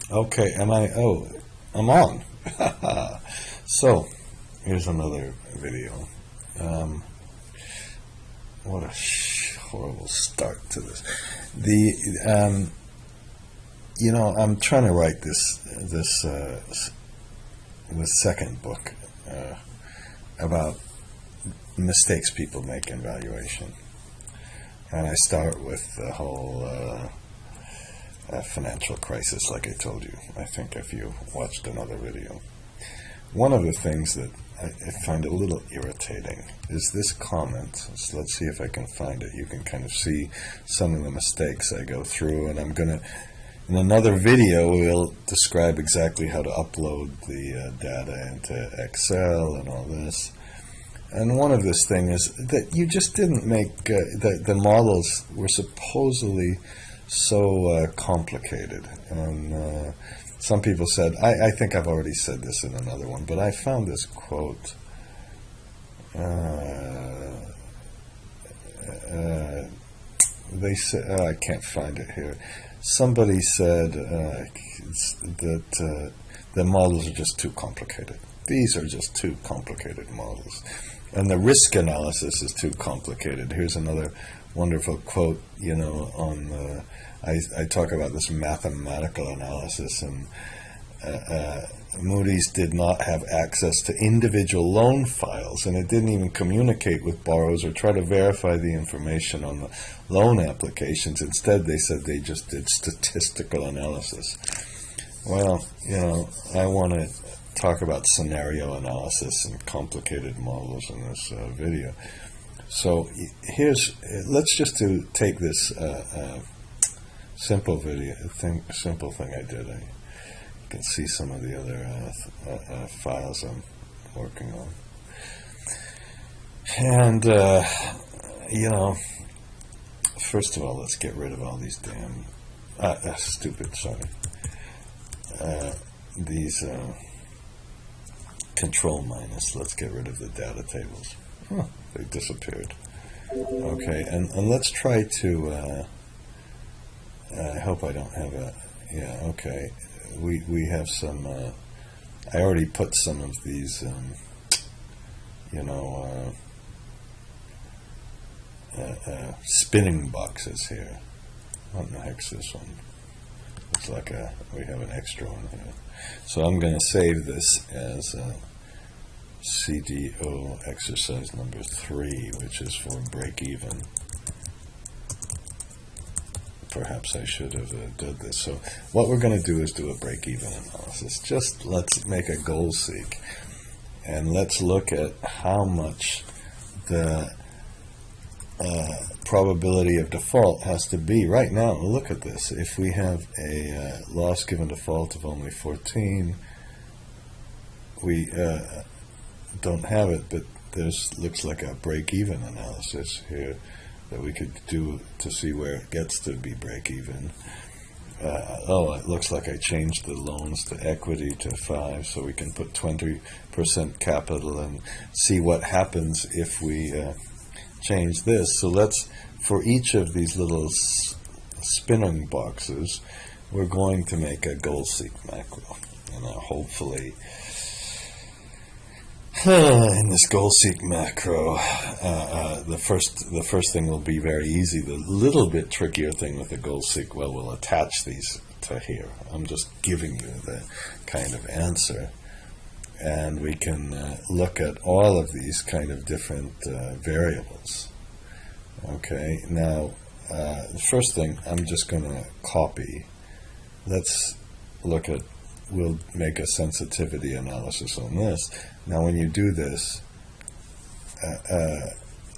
Okay, am I? Oh, I'm on. So, here's another video. Um, what a horrible start to this. I'm trying to write this second book about mistakes people make in valuation, and I start with the whole financial crisis, like I told you. I think if you watched another video, one of the things that I find a little irritating is this comment. So let's see if I can find it. You can kind of see some of the mistakes I go through, and I'm gonna, in another video, we'll describe exactly how to upload the data into Excel and all this. And one of this thing is that you just didn't make the models were supposedly so complicated, and some people said, I think I've already said this in another one, but I found this quote. They said, I can't find it here. Somebody said that the models are just too complicated. These are just too complicated models. And the risk analysis is too complicated. Here's another wonderful quote, on I talk about this mathematical analysis, and Moody's did not have access to individual loan files, and it didn't even communicate with borrowers or try to verify the information on the loan applications. Instead, they said they just did statistical analysis. Well, I want to talk about scenario analysis and complicated models in this video. So let's just take this simple thing I did. You can see some of the other files I'm working on. And, first of all, let's get rid of all these damn, these control minus. Let's get rid of the data tables. They disappeared. Okay, and let's try to, I hope I don't have okay. We have some, I already put some of these, spinning boxes here. What in the heck's this one? Looks like we have an extra one here. So I'm going to save this as CDO exercise number 3, which is for break even. Perhaps I should have done this. So what we're going to do is do a break-even analysis. Just let's make a goal seek, and let's look at how much the probability of default has to be. Right now, look at this. If we have a loss given default of only 14, we don't have it, but there's looks like a break-even analysis here that we could do to see where it gets to be break-even. It looks like I changed the loans to equity to 5, so we can put 20% capital and see what happens if we change this. So for each of these little spinning boxes, we're going to make a goal seek macro, and hopefully in this goal seek macro, the first thing will be very easy. The little bit trickier thing with the goal seek, we'll attach these to here. I'm just giving you the kind of answer, and we can look at all of these kind of different variables. Okay, now the first thing I'm just going to copy. Let's look at, we'll make a sensitivity analysis on this. Now when you do this,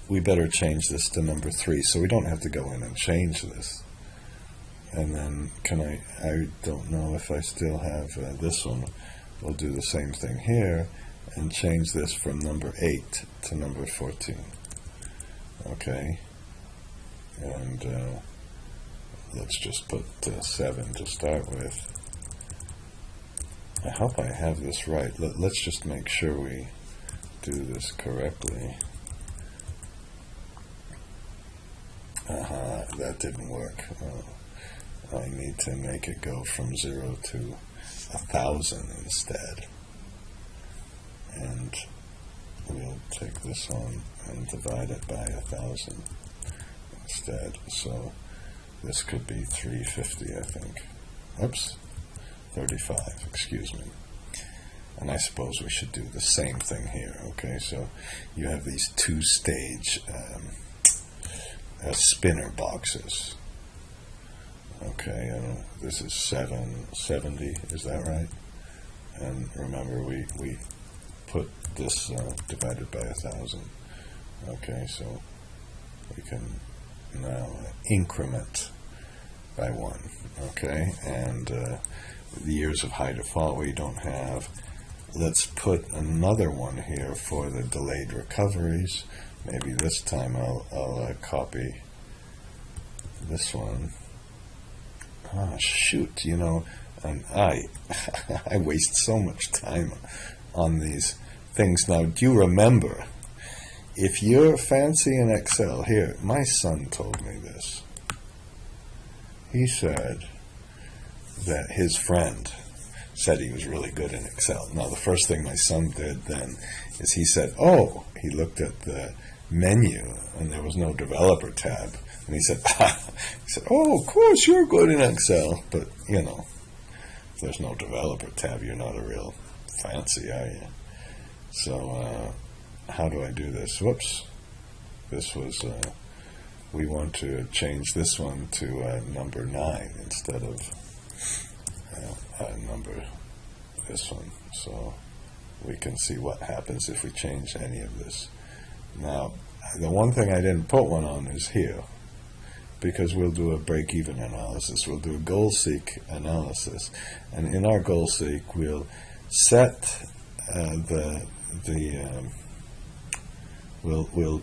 we better change this to number 3, so we don't have to go in and change this. And then I don't know if I still have this one. We'll do the same thing here and change this from number 8 to number 14. Okay, and let's just put 7 to start with. I hope I have this right. Let's just make sure we do this correctly. That didn't work. I need to make it go from 0 to 1,000 instead. And we'll take this one and divide it by 1,000 instead. So this could be 350, I think. Oops, 35, excuse me. And I suppose we should do the same thing here. Okay, so you have these two-stage spinner boxes. Okay, this is 770, is that right? And remember, we put this divided by 1,000. Okay, so we can now increment by 1. Okay, and the years of high default we don't have. Let's put another one here for the delayed recoveries. Maybe this time I'll copy this one. Ah, shoot, and I waste so much time on these things. Now, do you remember, if you're fancy in Excel, here, my son told me this. He said that his friend said he was really good in Excel. Now, the first thing my son did then is he said, oh, he looked at the menu and there was no developer tab. And he said, oh, of course you're good in Excel. But, if there's no developer tab, you're not a real fancy, are you? So, how do I do this? Whoops. This was, we want to change this one to number 9 instead of this one. So we can see what happens if we change any of this. Now, the one thing I didn't put one on is here, because we'll do a break-even analysis. We'll do a goal-seek analysis, and in our goal-seek, we'll set we'll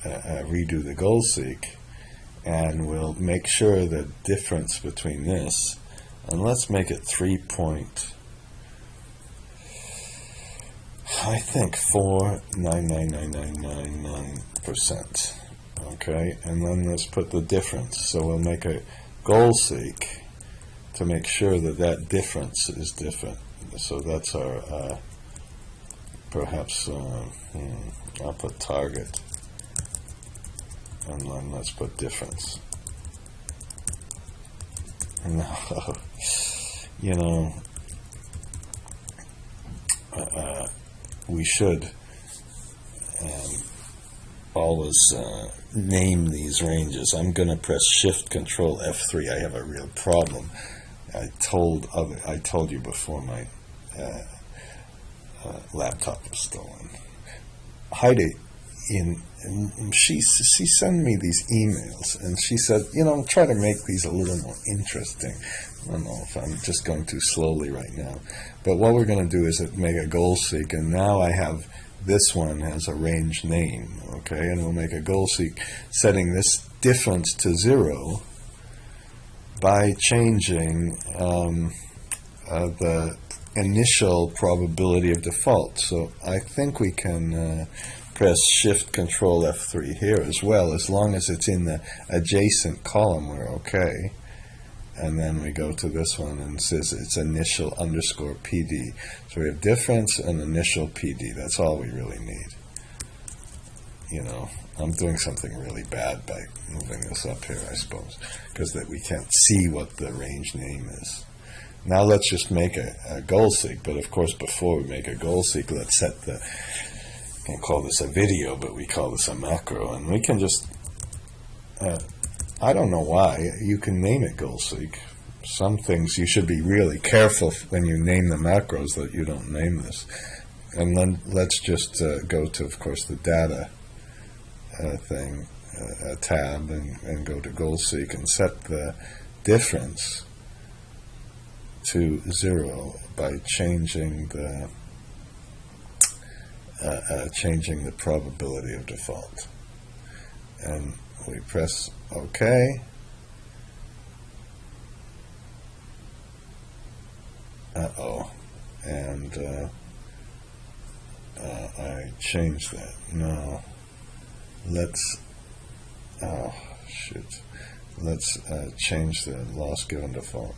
redo the goal-seek, and we'll make sure the difference between this, and let's make it 4.999999%. Okay, and then let's put the difference. So we'll make a goal seek to make sure that that difference is different. So that's our perhaps I'll put target, and then let's put difference. Now, we should always name these ranges. I'm going to press Shift Control F3. I have a real problem. I told you before my laptop was stolen. Heidi, she sent me these emails, and she said, try to make these a little more interesting. I don't know if I'm just going too slowly right now. But what we're going to do is make a goal seek, and now I have this one has a range name, okay? And we'll make a goal seek setting this difference to 0 by changing the initial probability of default. So I think we can press Shift Control F3 here as well, as long as it's in the adjacent column, we're okay. And then we go to this one and it says it's initial _ PD. So we have difference and initial PD. That's all we really need. I'm doing something really bad by moving this up here, I suppose, because that we can't see what the range name is. Now let's just make a goal seek. But of course, before we make a goal seek, let's set the, I can't call this a video, but we call this a macro. And we can just, I don't know why, you can name it goal seek. Some things you should be really careful when you name the macros that you don't name this. And then let's just go to, of course, the data tab and go to goal seek and set the difference to 0 by changing the probability of default. And we press OK. And I changed that. Now let's let's change the loss given default.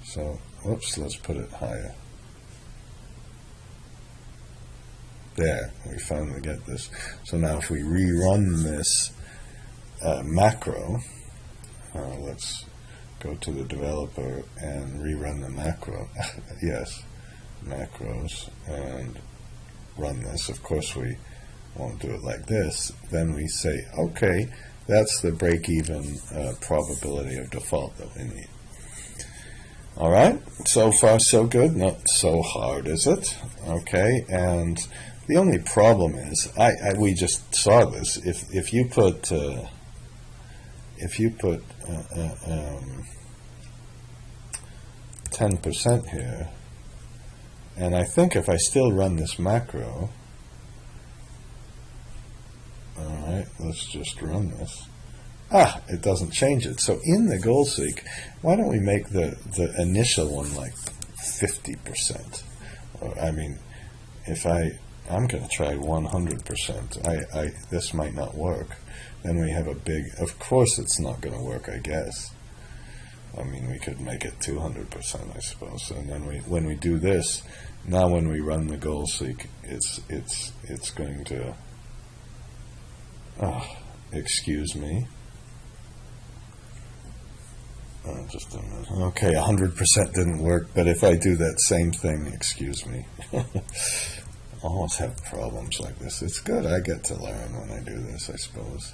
So, whoops, let's put it higher. There, we finally get this. So now if we rerun this macro, let's go to the developer and rerun the macro. Yes, macros, and run this. Of course we won't do it like this. Then we say, okay, that's the break-even probability of default that we need. All right, so far so good. Not so hard, is it? Okay, and the only problem is, we just saw this. If you put 10% here, and I think if I still run this macro, all right, let's just run this. It doesn't change it. So in the goal seek, why don't we make the initial one like 50%? I mean, if I'm going to try 100%. This might not work. Then we have a big, of course it's not going to work, I guess. I mean, we could make it 200%, I suppose. And then when we do this, now when we run the goal seek, it's going to, excuse me. Just a minute. Okay, 100% didn't work, but if I do that same thing, excuse me. Always have problems like this. It's good. I get to learn when I do this, I suppose.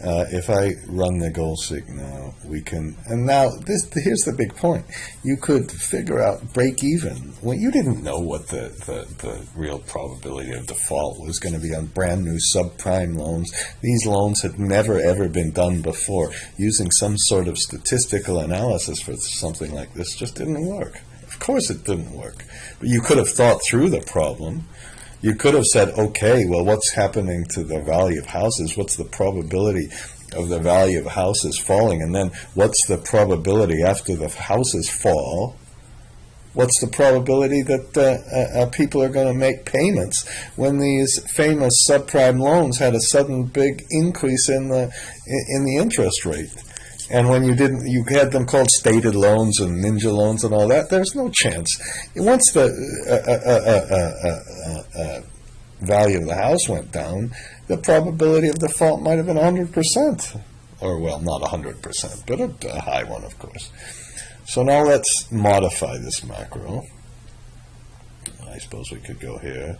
If I run the goal seek now, we can, and now here's the big point. You could figure out break even. Well, you didn't know what the real probability of default was going to be on brand new subprime loans. These loans had never ever been done before. Using some sort of statistical analysis for something like this just didn't work. Of course it didn't work. But you could have thought through the problem. You could have said, okay, well, what's happening to the value of houses? What's the probability of the value of houses falling? And then what's the probability after the houses fall? What's the probability that people are going to make payments when these famous subprime loans had a sudden big increase in the interest rate? And when you had them called stated loans and ninja loans and all that, there's no chance. Once the value of the house went down, the probability of default might have been 100%. Or, well, not 100%, but a high one, of course. So now let's modify this macro. I suppose we could go here.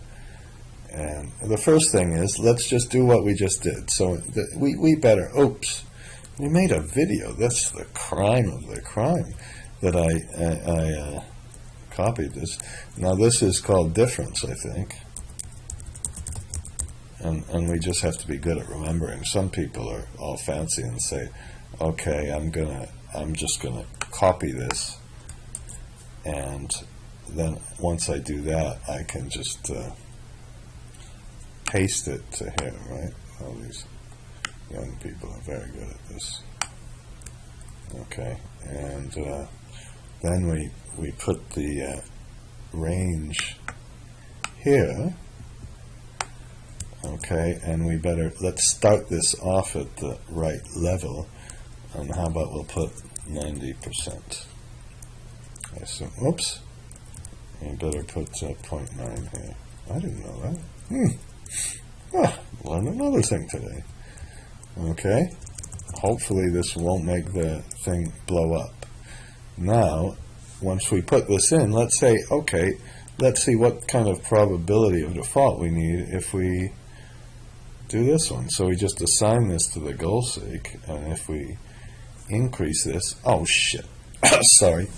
And the first thing is, let's just do what we just did. So we better, oops. We made a video. That's the crime of the crime that I copied this. Now this is called difference, I think. And we just have to be good at remembering. Some people are all fancy and say, okay, I'm just gonna copy this, and then once I do that, I can just paste it to here, right? All these young people are very good at this. Okay, and then we put the range here. Okay, and let's start this off at the right level. And how about we'll put 90%? I assume, whoops. We better put 0.9 here. I didn't know that. Learned another thing today. Okay, hopefully this won't make the thing blow up. Now, once we put this in, let's say, okay, let's see what kind of probability of default we need if we do this one. So we just assign this to the goal seek, and if we increase this, oh shit, sorry,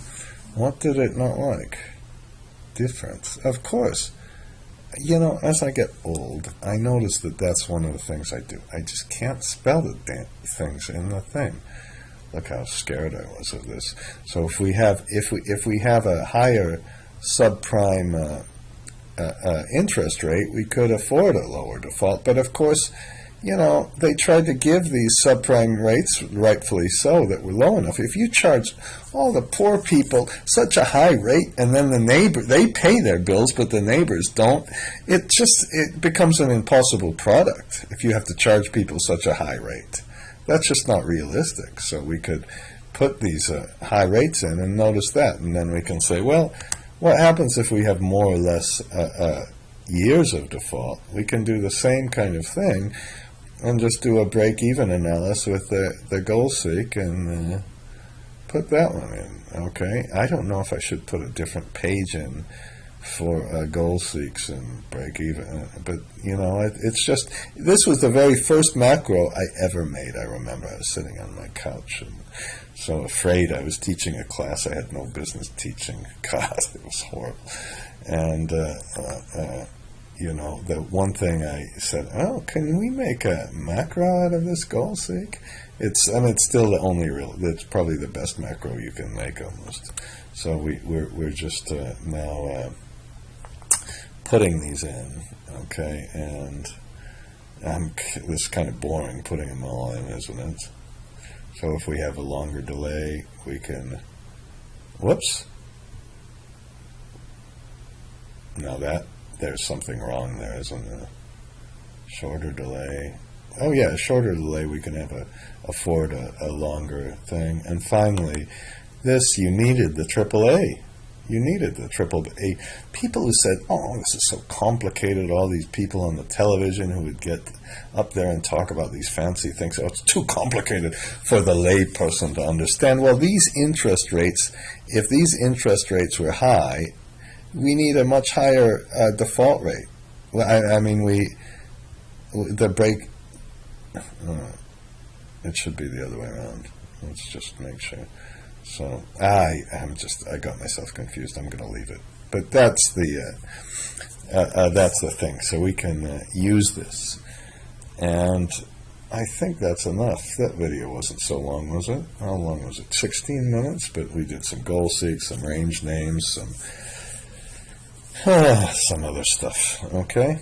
what did it not like? Difference, of course. You know, as I get old, I notice that that's one of the things I do. I just can't spell the damn things in the thing. Look how scared I was of this. So if we have a higher subprime interest rate, we could afford a lower default. But of course, you know, they tried to give these subprime rates, rightfully so, that were low enough. If you charge all the poor people such a high rate, and then they pay their bills, but the neighbors don't, it becomes an impossible product if you have to charge people such a high rate. That's just not realistic. So we could put these high rates in and notice that, and then we can say, well, what happens if we have more or less years of default? We can do the same kind of thing and just do a break-even analysis with the goal seek and put that one in. Okay, I don't know if I should put a different page in for goal seeks and break-even, but you know, it's just, this was the very first macro I ever made. I remember I was sitting on my couch and so afraid. I was teaching a class I had no business teaching. God, it was horrible. And you know, the one thing I said, oh, can we make a macro out of this goal seek? It's still the only real, it's probably the best macro you can make almost. So we're just now putting these in, okay, and this is kind of boring putting them all in, isn't it? So if we have a longer delay, we can, whoops, now that, there's something wrong there, isn't there? Shorter delay, oh yeah, a shorter delay, we can afford a longer thing. And finally, this, you needed the AAA. You needed the AAA. People who said, oh, this is so complicated, all these people on the television who would get up there and talk about these fancy things, oh, it's too complicated for the lay person to understand. Well, these interest rates, if these interest rates were high, we need a much higher default rate. Well, I mean, the break, it should be the other way around. Let's just make sure. So I got myself confused. I'm going to leave it. But that's the thing. So we can use this, and I think that's enough. That video wasn't so long, was it? How long was it? 16 minutes. But we did some goal seeks, some range names, some other stuff. Okay.